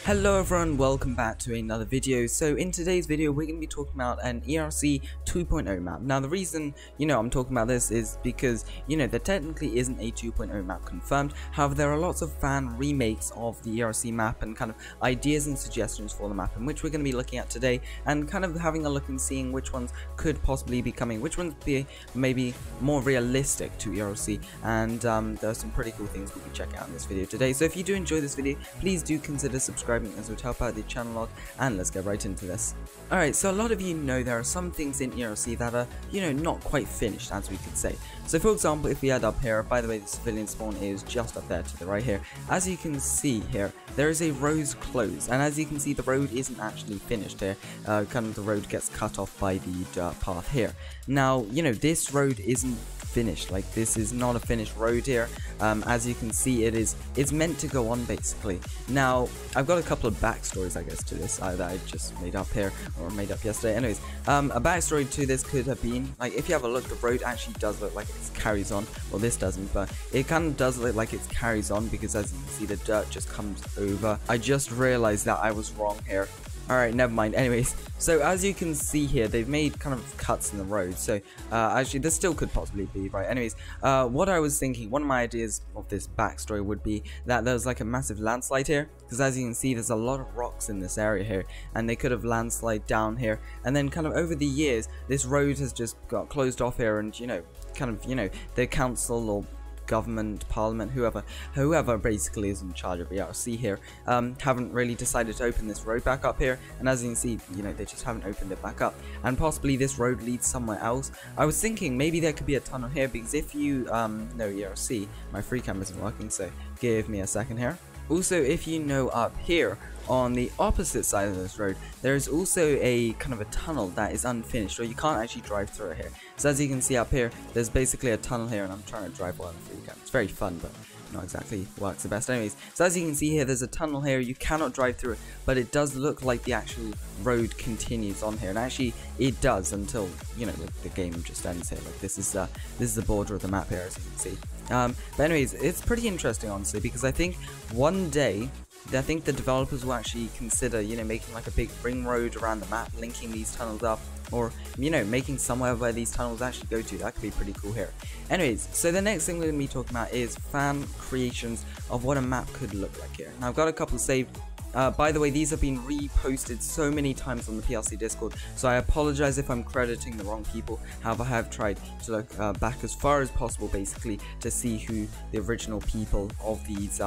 Hello everyone, welcome back to another video. So in today's video we're going to be talking about an ERC 2.0 map. Now the reason I'm talking about this is because there technically isn't a 2.0 map confirmed. However, there are lots of fan remakes of the ERC map and kind of ideas and suggestions for the map, in which we're going to be looking at today and kind of having a look and seeing which ones could possibly be coming, which ones be maybe more realistic to ERC, and there are some pretty cool things we can check out in this video today. So if you do enjoy this video, please do consider subscribing, as it would help out the channel a lot, and let's get right into this. Alright, so a lot of you know there are some things in ERC that are, not quite finished, as we could say. So for example, if we head up here, by the way the civilian spawn is just up there to the right here, as you can see here, there is a road closed, and as you can see the road isn't actually finished here, kind of the road gets cut off by the dirt path here. Now, this road isn't finished, like this is not a finished road here. As you can see, it's meant to go on basically. Now I've got a couple of backstories, I guess, to this that I just made up here, or made up yesterday. Anyways, a backstory to this could have been, like, if you have a look, the road actually does look like it carries on. Well, this doesn't, but it kind of does look like it carries on, because as you can see the dirt just comes over. I just realized that I was wrong here. Alright, never mind. Anyways, so as you can see here, they've made kind of cuts in the road. So, actually, this still could possibly be right. Anyways, what I was thinking, one of my ideas of this backstory would be that there's like a massive landslide here. Because as you can see, there's a lot of rocks in this area here. And they could have landslide down here. And then kind of over the years, this road has just got closed off here. And, the council or government, parliament, whoever basically is in charge of ERC here, haven't really decided to open this road back up here, and as you can see, they just haven't opened it back up, and possibly this road leads somewhere else. I was thinking maybe there could be a tunnel here, because if you know ERC, my free camera isn't working, so give me a second here. Also, if you know, up here on the opposite side of this road, there is also a kind of a tunnel that is unfinished, or you can't actually drive through it here. So as you can see up here, there's basically a tunnel here, and I'm trying to drive while I'm free cam. It's very fun, but not exactly works the best. Anyways, so as you can see here, there's a tunnel here. You cannot drive through it, but it does look like the actual road continues on here, and actually it does until like the game just ends here. Like this is the border of the map here, as you can see. But anyways, it's pretty interesting, honestly, because I think one day I think the developers will actually consider, making like a big ring road around the map, linking these tunnels up, or, making somewhere where these tunnels actually go to. That could be pretty cool here. Anyways, so the next thing we're going to be talking about is fan creations of what a map could look like here. Now, I've got a couple saved. By the way, these have been reposted so many times on the PLC Discord, so I apologize if I'm crediting the wrong people. However, I have tried to look back as far as possible, basically, to see who the original people of these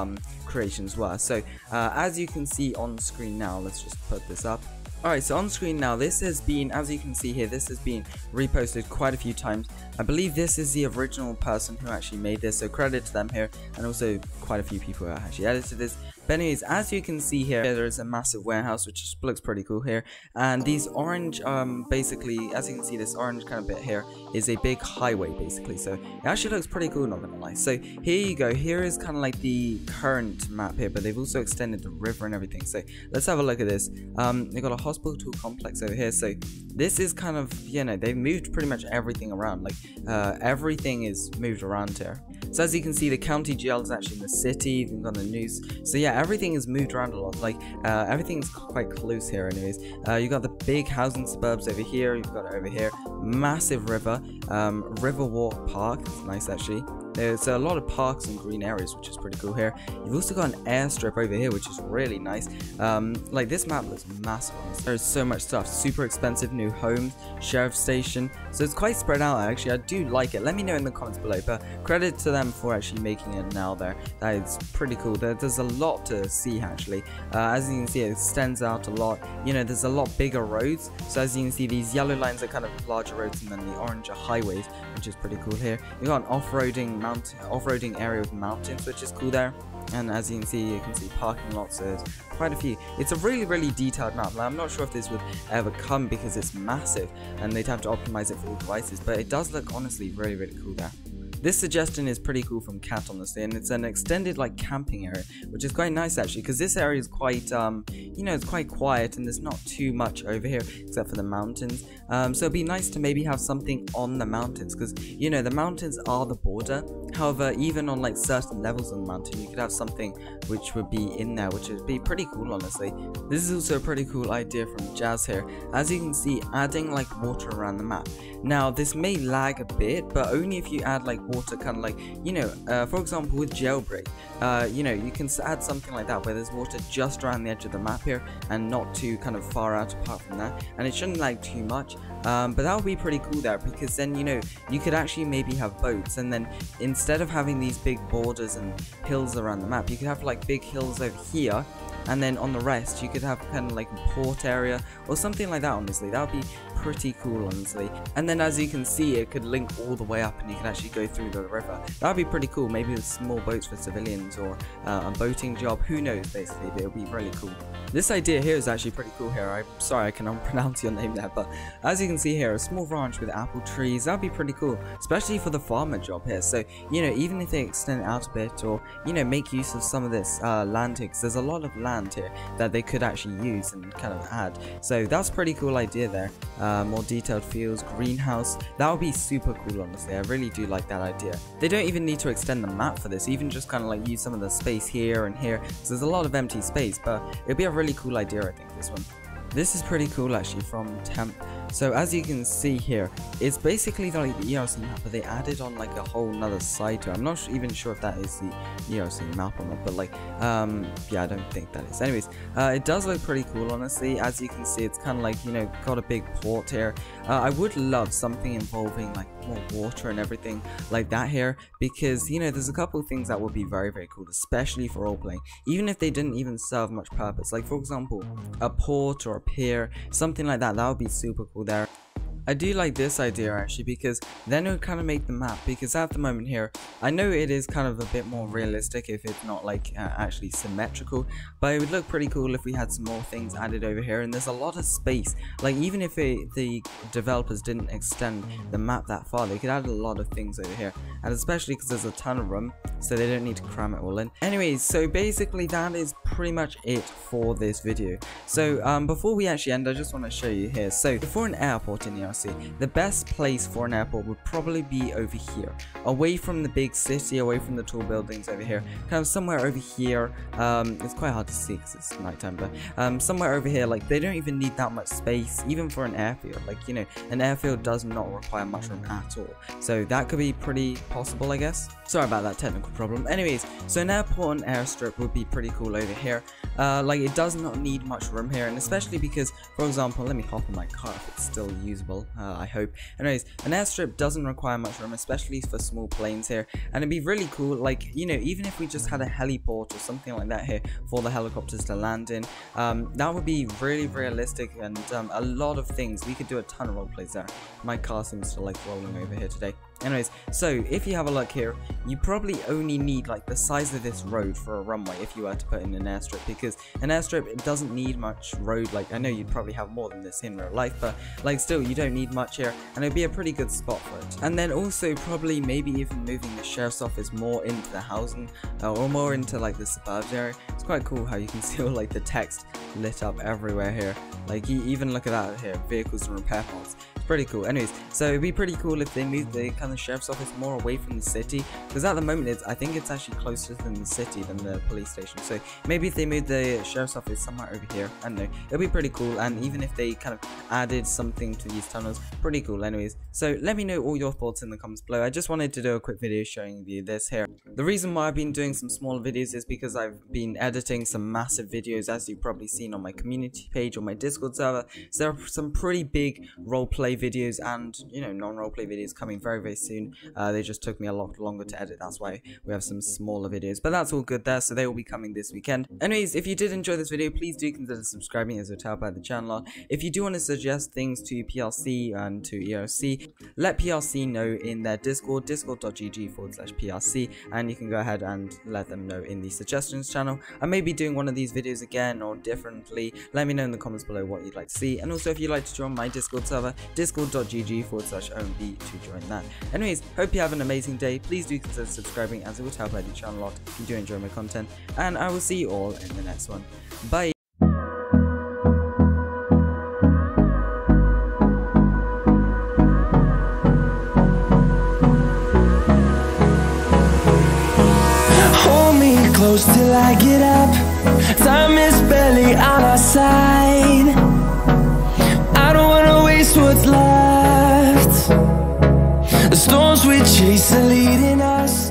creations were. So, as you can see on screen now, let's just put this up. Alright, so on screen now, this has been, as you can see here, this has been reposted quite a few times. I believe this is the original person who actually made this, so credit to them here, and also quite a few people who actually edited this. But anyways, as you can see here, there is a massive warehouse, which just looks pretty cool here, and these orange, basically, as you can see, this orange kind of bit here is a big highway, basically, so it actually looks pretty cool, not gonna lie. So here you go, here is kind of like the current map here, but they've also extended the river and everything. So let's have a look at this. They've got a hospital complex over here, so this is kind of, they've moved pretty much everything around, like everything is moved around here. So as you can see, the county jail is actually in the city, they've got the news, so yeah, everything is moved around a lot, like everything's quite close here. Anyways, you got the big housing suburbs over here, you've got it over here, massive river, Riverwalk Park, it's nice actually. There's a lot of parks and green areas, which is pretty cool here. You've also got an airstrip over here, which is really nice. Like this map looks massive. There's so much stuff. Super expensive new homes, sheriff station. So it's quite spread out. Actually, I do like it. Let me know in the comments below. But credit to them for actually making it now there. That is pretty cool. There's a lot to see actually. As you can see, it extends out a lot. There's a lot bigger roads. So as you can see, these yellow lines are kind of larger roads, and then the orange are highways, which is pretty cool here. You've got an off-roading area with mountains, which is cool there. And as you can see parking lots. There's quite a few. It's a really detailed map. Now, I'm not sure if this would ever come because it's massive and they'd have to optimize it for all devices, but it does look honestly really cool there. This suggestion is pretty cool from Cat, honestly, and it's an extended like camping area, which is quite nice actually, because this area is quite you know, it's quite quiet and there's not too much over here except for the mountains. So it'd be nice to maybe have something on the mountains, because you know the mountains are the border. However, even on like certain levels of the mountain, you could have something which would be in there, which would be pretty cool, honestly. This is also a pretty cool idea from Jazz here. As you can see, adding like water around the map. Now this may lag a bit, but only if you add like water, kind of like, you know, for example with Jailbreak, you know, you can add something like that where there's water just around the edge of the map here and not too kind of far out apart from that, and it shouldn't lag too much. But that would be pretty cool there, because then, you know, you could actually maybe have boats, and then instead of having these big borders and hills around the map, you could have like big hills over here, and then on the rest you could have kind of like a port area or something like that. Honestly, that would be pretty cool, honestly. And then as you can see, it could link all the way up and you can actually go through the river. That would be pretty cool, maybe with small boats for civilians or a boating job, who knows, basically, but it would be really cool. This idea here is actually pretty cool here. I'm sorry I cannot pronounce your name there, but as you can see here, a small ranch with apple trees, that would be pretty cool, especially for the farmer job here. So, you know, even if they extend it out a bit, or, you know, make use of some of this land here, because there's a lot of land here that they could actually use and kind of add. So that's a pretty cool idea there. More detailed fields, greenhouse, that would be super cool, honestly. I really do like that idea. They don't even need to extend the map for this, even just kind of like use some of the space here and here, so there's a lot of empty space, but it'd be a really cool idea, I think, this one. This is pretty cool actually from Temp. So as you can see here, it's basically like the ERC map, but they added on like a whole nother side to it. I'm not even sure if that is the ERC map or not, but like, yeah, I don't think that is. Anyways, it does look pretty cool, honestly. As you can see, it's kind of like, you know, got a big port here. I would love something involving like more water and everything like that here, because, you know, there's a couple of things that would be very, very cool, especially for role-playing, even if they didn't even serve much purpose. Like, for example, a port or a pier, something like that. That would be super cool there. I do like this idea actually, because then it would kind of make the map, because at the moment here, I know it is kind of a bit more realistic if it's not like actually symmetrical, but it would look pretty cool if we had some more things added over here. And there's a lot of space, like even if the developers didn't extend the map that far, they could add a lot of things over here, and especially because there's a ton of room, so they don't need to cram it all in. Anyways, so basically that is pretty much it for this video. So before we actually end, I just want to show you here. So for an airport in the ERC, the best place for an airport would probably be over here, away from the big city, away from the tall buildings over here, kind of somewhere over here. It's quite hard to see because it's nighttime, but somewhere over here. Like, they don't even need that much space, even for an airfield. Like, you know, an airfield does not require much room at all, so that could be pretty possible, I guess. Sorry about that technical problem. Anyways, so an airport and airstrip would be pretty cool over here. Like, it does not need much room here, and especially because, for example, let me hop in my car if it's still usable. I hope. Anyways, an airstrip doesn't require much room, especially for small planes here, and it'd be really cool, like, you know, even if we just had a heliport or something like that here for the helicopters to land in, that would be really realistic, and a lot of things. We could do a ton of roleplays there. My car seems to like rolling over here today. Anyways, so if you have a look here, you probably only need like the size of this road for a runway if you were to put in an airstrip, because an airstrip, it doesn't need much road. Like, I know you'd probably have more than this in real life, but like still, you don't need much here, and it'd be a pretty good spot for it. And then also probably maybe even moving the sheriff's office more into the housing, or more into like the suburbs area. It's quite cool how you can see all like the text lit up everywhere here. Like, you even look at that here, vehicles and repair parts. Pretty cool. Anyways, so it'd be pretty cool if they moved the kind of sheriff's office more away from the city, because at the moment I think it's actually closer than the city than the police station. So maybe if they moved the sheriff's office somewhere over here, I don't know, it'll be pretty cool. And even if they kind of added something to these tunnels, pretty cool. Anyways, so let me know all your thoughts in the comments below. I just wanted to do a quick video showing you this here. The reason why I've been doing some smaller videos is because I've been editing some massive videos, as you've probably seen on my community page or my Discord server. So there are some pretty big roleplay videos and, you know, non-roleplay videos coming very soon. They just took me a lot longer to edit, that's why we have some smaller videos, but that's all good there, so they will be coming this weekend. Anyways, if you did enjoy this video, please do consider subscribing, as it will help out the channel. If you do want to suggest things to PRC and to ERC, let PRC know in their Discord, discord.gg/PRC, and you can go ahead and let them know in the suggestions channel. I may be doing one of these videos again or differently. Let me know in the comments below what you'd like to see, and also if you'd like to join my Discord server, discord.gg/OMB to join that. Anyways, hope you have an amazing day. Please do consider subscribing, as it would help out the channel a lot if you do enjoy my content, and I will see you all in the next one. Bye! close till I get up. Time is barely on our side. I don't wanna waste what's left. The storms we chase are leading us.